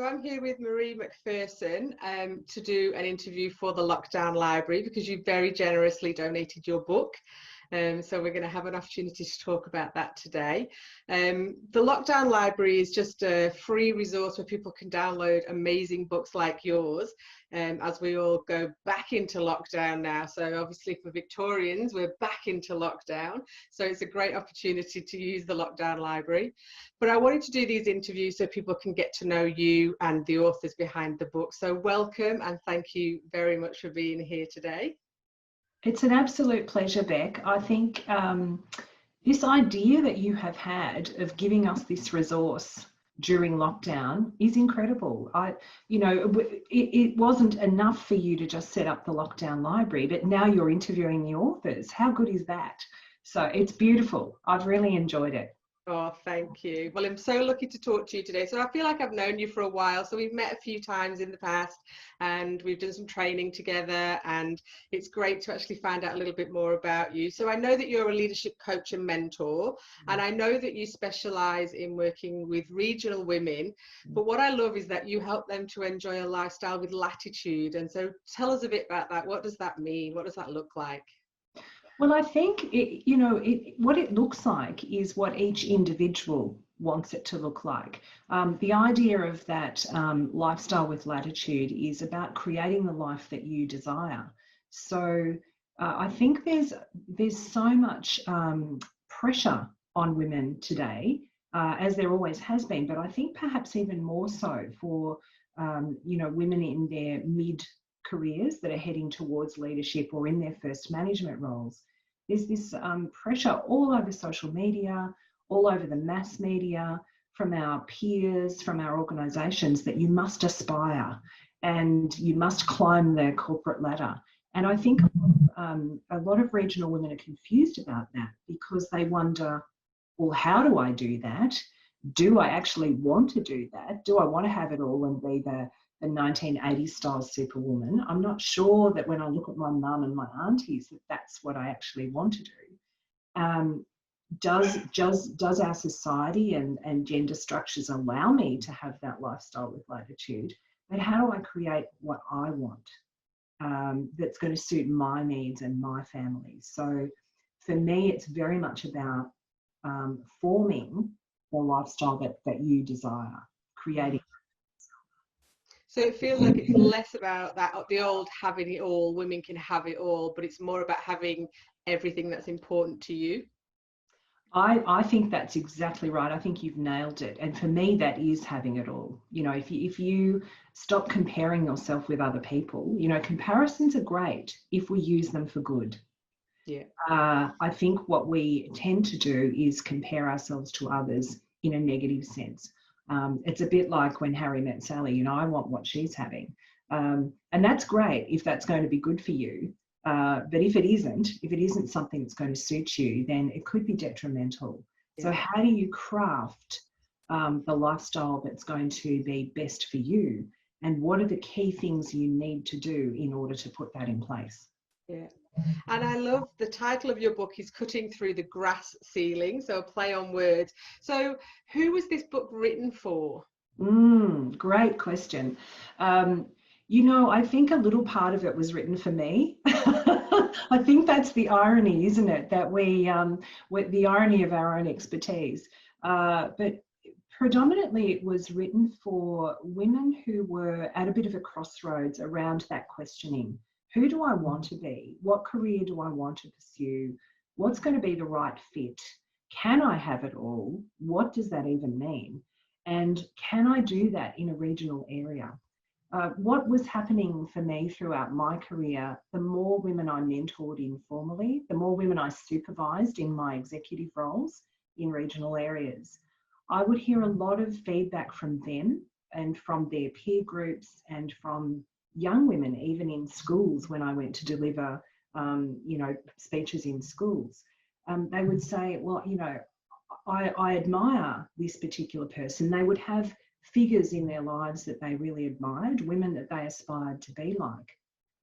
I'm here with Maree McPherson to do an interview for the Lockdown Library because you very generously donated your book. So we're going to have an opportunity to talk about that today. The Lockdown Library is just a free resource where people can download amazing books like yours as we all go back into lockdown now. So obviously for Victorians, we're back into lockdown. So it's a great opportunity to use the Lockdown Library. But I wanted to do these interviews so people can get to know you and the authors behind the book. So welcome and thank you very much for being here today. It's an absolute pleasure, Beck. I think this idea that you have had of giving us this resource during lockdown is incredible. It wasn't enough for you to just set up the Lockdown Library, but now you're interviewing the authors. How good is that? So it's beautiful. I've really enjoyed it. Oh, thank you. Well, I'm so lucky to talk to you today. So I feel like I've known you for a while. So we've met a few times in the past and we've done some training together, and it's great to actually find out a little bit more about you. So I know that you're a leadership coach and mentor, and I know that you specialize in working with regional women. But what I love is that you help them to enjoy a lifestyle with latitude. And so tell us a bit about that. What does that mean? What does that look like? Well, I think, what it looks like is what each individual wants it to look like. The idea of that lifestyle with latitude is about creating the life that you desire. So I think there's so much pressure on women today, as there always has been, but I think perhaps even more so for, women in their mid-careers that are heading towards leadership or in their first management roles. There's this pressure all over social media, all over the mass media, from our peers, from our organisations, that you must aspire and you must climb the corporate ladder. And I think a lot of regional women are confused about that because they wonder, well, how do I do that? Do I actually want to do that? Do I want to have it all and be the 1980s style superwoman? I'm not sure that when I look at my mum and my aunties that that's what I actually want to do. Does our society and gender structures allow me to have that lifestyle with latitude? But how do I create what I want that's going to suit my needs and my family? So for me, it's very much about forming the lifestyle that you desire, creating. So it feels like it's less about that, the old having it all, women can have it all, but it's more about having everything that's important to you. I think that's exactly right. I think you've nailed it. And for me, that is having it all. If you stop comparing yourself with other people, comparisons are great if we use them for good. Yeah. I think what we tend to do is compare ourselves to others in a negative sense. It's a bit like when Harry met Sally, I want what she's having. And that's great if that's going to be good for you. But if it isn't something that's going to suit you, then it could be detrimental. Yeah. So how do you craft the lifestyle that's going to be best for you? And what are the key things you need to do in order to put that in place? Yeah. And I love the title of your book is Cutting Through the Grass Ceiling, so a play on words. So who was this book written for? Great question. I think a little part of it was written for me. I think that's the irony, isn't it? That the irony of our own expertise. But predominantly it was written for women who were at a bit of a crossroads around that questioning. Who do I want to be? What career do I want to pursue? What's going to be the right fit? Can I have it all? What does that even mean? And can I do that in a regional area? What was happening for me throughout my career, the more women I mentored informally, the more women I supervised in my executive roles in regional areas, I would hear a lot of feedback from them and from their peer groups and from young women, even in schools when I went to deliver, speeches in schools. They would say, well, I admire this particular person. They would have figures in their lives that they really admired, women that they aspired to be like.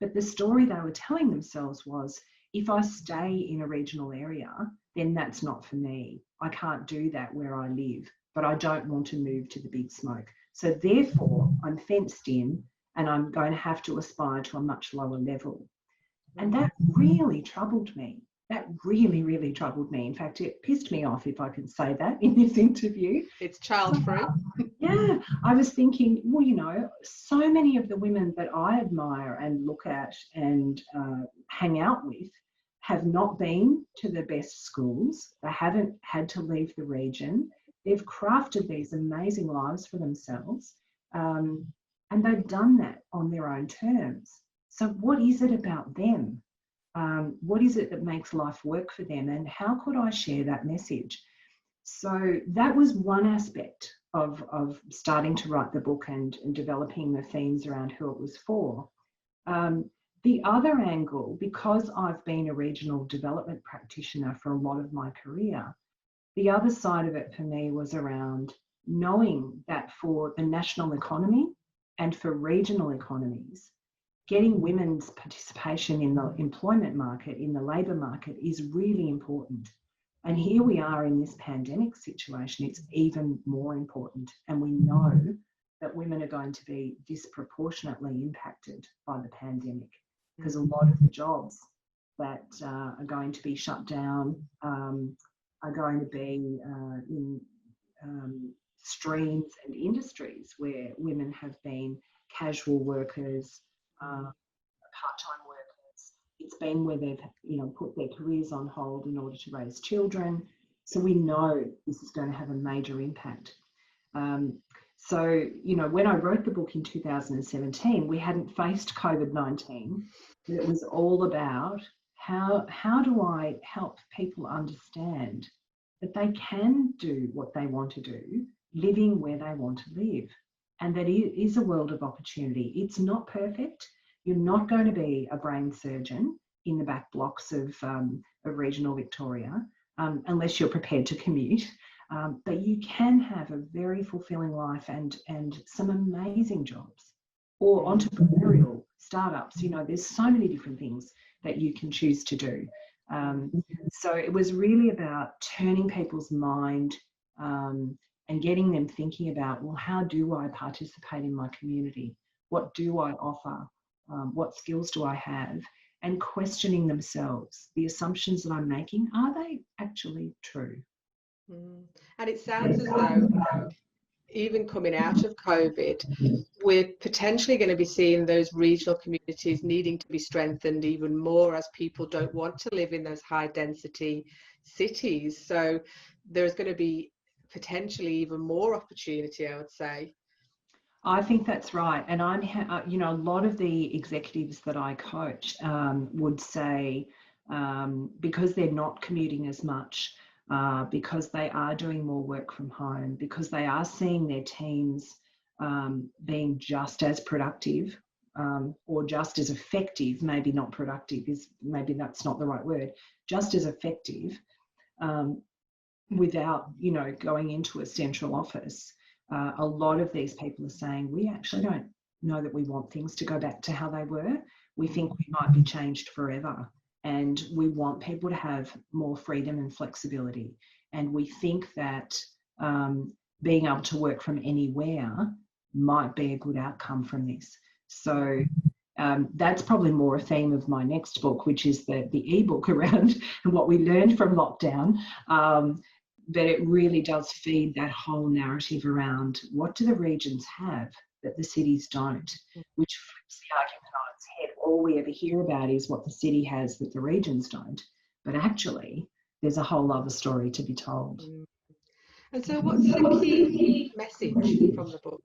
But the story they were telling themselves was, if I stay in a regional area, then that's not for me. I can't do that where I live, but I don't want to move to the big smoke. So therefore, I'm fenced in and I'm going to have to aspire to a much lower level. And that really troubled me. That really, really troubled me. In fact, it pissed me off, if I can say that, in this interview. It's child-free. Yeah, I was thinking, well, you know, so many of the women that I admire and look at and hang out with have not been to the best schools. They haven't had to leave the region. They've crafted these amazing lives for themselves, and they've done that on their own terms. So what is it about them? What is it that makes life work for them? And how could I share that message? So that was one aspect of starting to write the book and developing the themes around who it was for. The other angle, because I've been a regional development practitioner for a lot of my career, the other side of it for me was around knowing that for the national economy and for regional economies, getting women's participation in the employment market, in the labour market, is really important. And here we are in this pandemic situation, it's even more important. And we know that women are going to be disproportionately impacted by the pandemic, because a lot of the jobs that are going to be shut down are going to be in streams and industries where women have been casual workers, part-time workers. It's been where they've, you know, put their careers on hold in order to raise children. So we know this is going to have a major impact. So, you know, when I wrote the book in 2017, we hadn't faced COVID-19. It was all about how do I help people understand that they can do what they want to do, living where they want to live. And that it is a world of opportunity. It's not perfect. You're not going to be a brain surgeon in the back blocks of regional Victoria unless you're prepared to commute. But you can have a very fulfilling life and some amazing jobs, or entrepreneurial startups. You know, there's so many different things that you can choose to do. So it was really about turning people's mind and getting them thinking about, well, how do I participate in my community? What do I offer? What skills do I have? And questioning themselves. The assumptions that I'm making, are they actually true? And it sounds as though even coming out of COVID, we're potentially going to be seeing those regional communities needing to be strengthened even more, as people don't want to live in those high density cities. So there's going to be potentially even more opportunity, I would say. I think that's right. And I'm, you know, a lot of the executives that I coach would say, because they're not commuting as much, because they are doing more work from home, because they are seeing their teams being just as productive or just as effective, maybe not productive, maybe that's not the right word, just as effective without, you know, going into a central office. A lot of these people are saying, we actually don't know that we want things to go back to how they were. We think we might be changed forever. And we want people to have more freedom and flexibility. And we think that being able to work from anywhere might be a good outcome from this. So that's probably more a theme of my next book, which is the ebook around what we learned from lockdown. But it really does feed that whole narrative around what do the regions have that the cities don't, which flips the argument on its head. All we ever hear about is what the city has that the regions don't. But actually, there's a whole other story to be told. And so what's the key message from the book?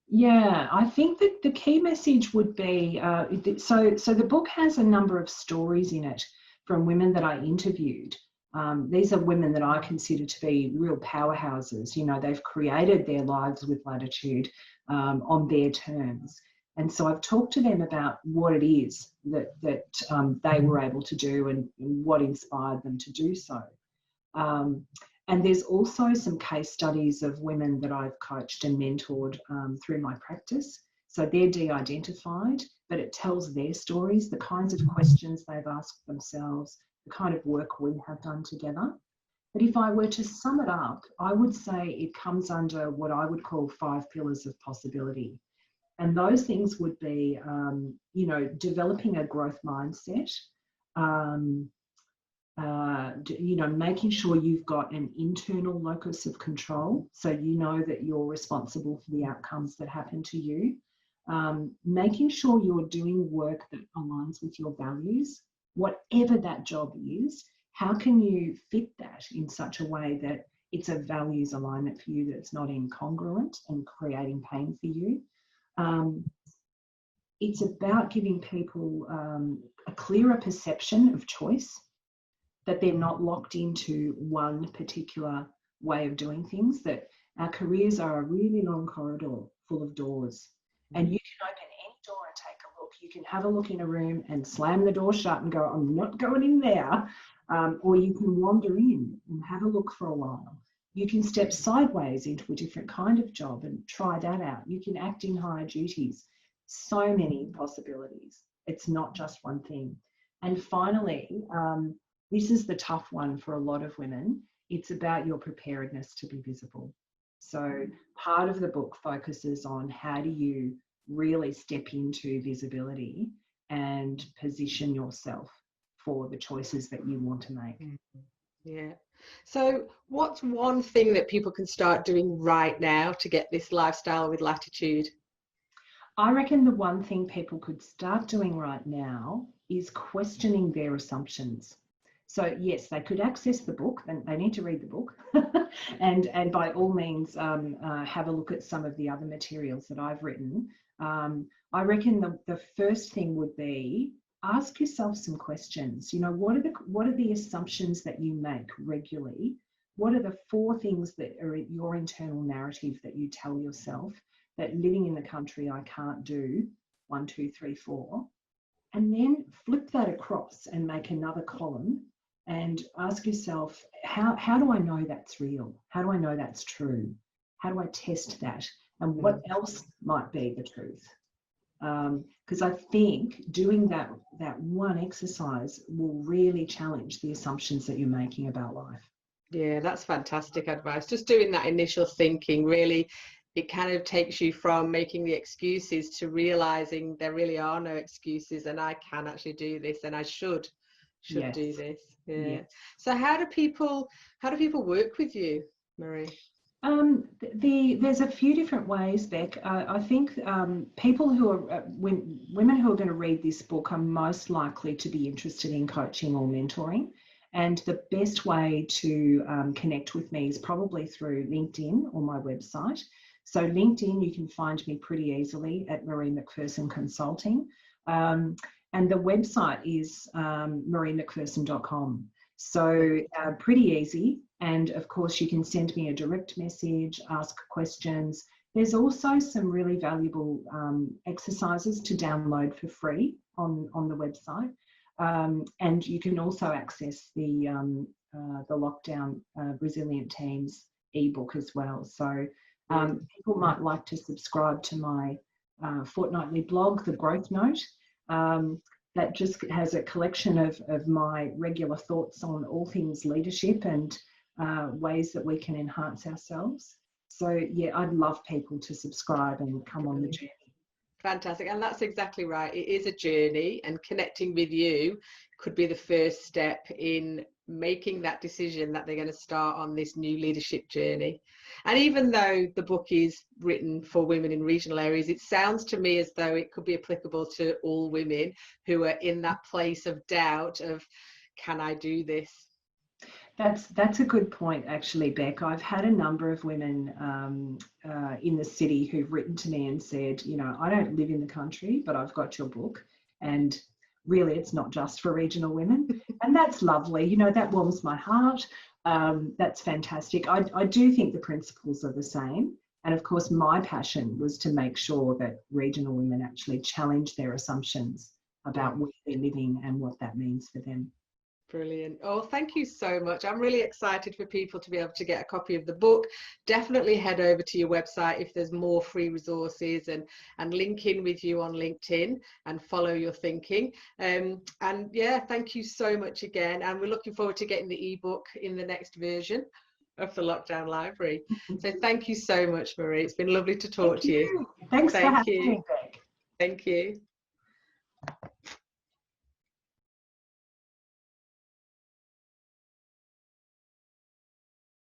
Yeah, I think that the key message would be, so the book has a number of stories in it from women that I interviewed. These are women that I consider to be real powerhouses. You know, they've created their lives with Latitude on their terms. And so I've talked to them about what it is that they were able to do and what inspired them to do so. And there's also some case studies of women that I've coached and mentored through my practice. So they're de-identified, but it tells their stories, the kinds of questions they've asked themselves, the kind of work we have done together. But if I were to sum it up, I would say it comes under what I would call 5 pillars of possibility. And those things would be, developing a growth mindset, making sure you've got an internal locus of control, so you know that you're responsible for the outcomes that happen to you. Making sure you're doing work that aligns with your values, whatever that job is. How can you fit that in such a way that it's a values alignment for you, that's not incongruent and creating pain for you? It's about giving people a clearer perception of choice, that they're not locked into one particular way of doing things, that our careers are a really long corridor full of doors. And you can open any door and take a look. You can have a look in a room and slam the door shut and go, I'm not going in there. Or you can wander in and have a look for a while. You can step sideways into a different kind of job and try that out. You can act in higher duties. So many possibilities. It's not just one thing. And finally, this is the tough one for a lot of women. It's about your preparedness to be visible. So part of the book focuses on how do you really step into visibility and position yourself for the choices that you want to make. Yeah. So what's one thing that people can start doing right now to get this lifestyle with Latitude? I reckon the one thing people could start doing right now is questioning their assumptions. So yes, they could access the book, and they need to read the book, and by all means have a look at some of the other materials that I've written. I reckon the first thing would be, ask yourself some questions. What are the assumptions that you make regularly? What are the 4 things that are your internal narrative that you tell yourself that living in the country I can't do? 1, 2, 3, 4. And then flip that across and make another column and ask yourself, how do I know that's real? How do I know that's true? How do I test that? And what else might be the truth? Because I think doing that one exercise will really challenge the assumptions that you're making about life. Yeah, that's fantastic advice. Just doing that initial thinking, really, it kind of takes you from making the excuses to realizing there really are no excuses, and I can actually do this, and I should Yes. do this. Yeah. Yes. So how do people work with you, Maree? There's a few different ways, Beck. I think people who are women who are going to read this book are most likely to be interested in coaching or mentoring. And the best way to connect with me is probably through LinkedIn or my website. So LinkedIn, you can find me pretty easily at Maree McPherson Consulting. And the website is mareemcpherson.com. So pretty easy. And of course, you can send me a direct message, ask questions. There's also some really valuable exercises to download for free on the website. And you can also access the Lockdown Resilient Teams ebook as well. So people might like to subscribe to my fortnightly blog, The Growth Note. That just has a collection of my regular thoughts on all things leadership and ways that we can enhance ourselves. So yeah, I'd love people to subscribe and come on the journey. Fantastic. And that's exactly right. It is a journey, and connecting with you could be the first step in making that decision that they're going to start on this new leadership journey. And even though the book is written for women in regional areas, it sounds to me as though it could be applicable to all women who are in that place of doubt of, can I do this? That's a good point, actually, Beck. I've had a number of women in the city who've written to me and said, I don't live in the country, but I've got your book. And really, it's not just for regional women. And that's lovely. That warms my heart. That's fantastic. I do think the principles are the same. And of course, my passion was to make sure that regional women actually challenge their assumptions about where they're living and what that means for them. Brilliant. Oh, thank you so much. I'm really excited for people to be able to get a copy of the book. Definitely head over to your website if there's more free resources, and link in with you on LinkedIn and follow your thinking. And yeah, thank you so much again. And we're looking forward to getting the ebook in the next version of the Lockdown Library. So thank you so much, Maree. It's been lovely to talk to you. Thanks for Thank having you. me, Beck. Thank you.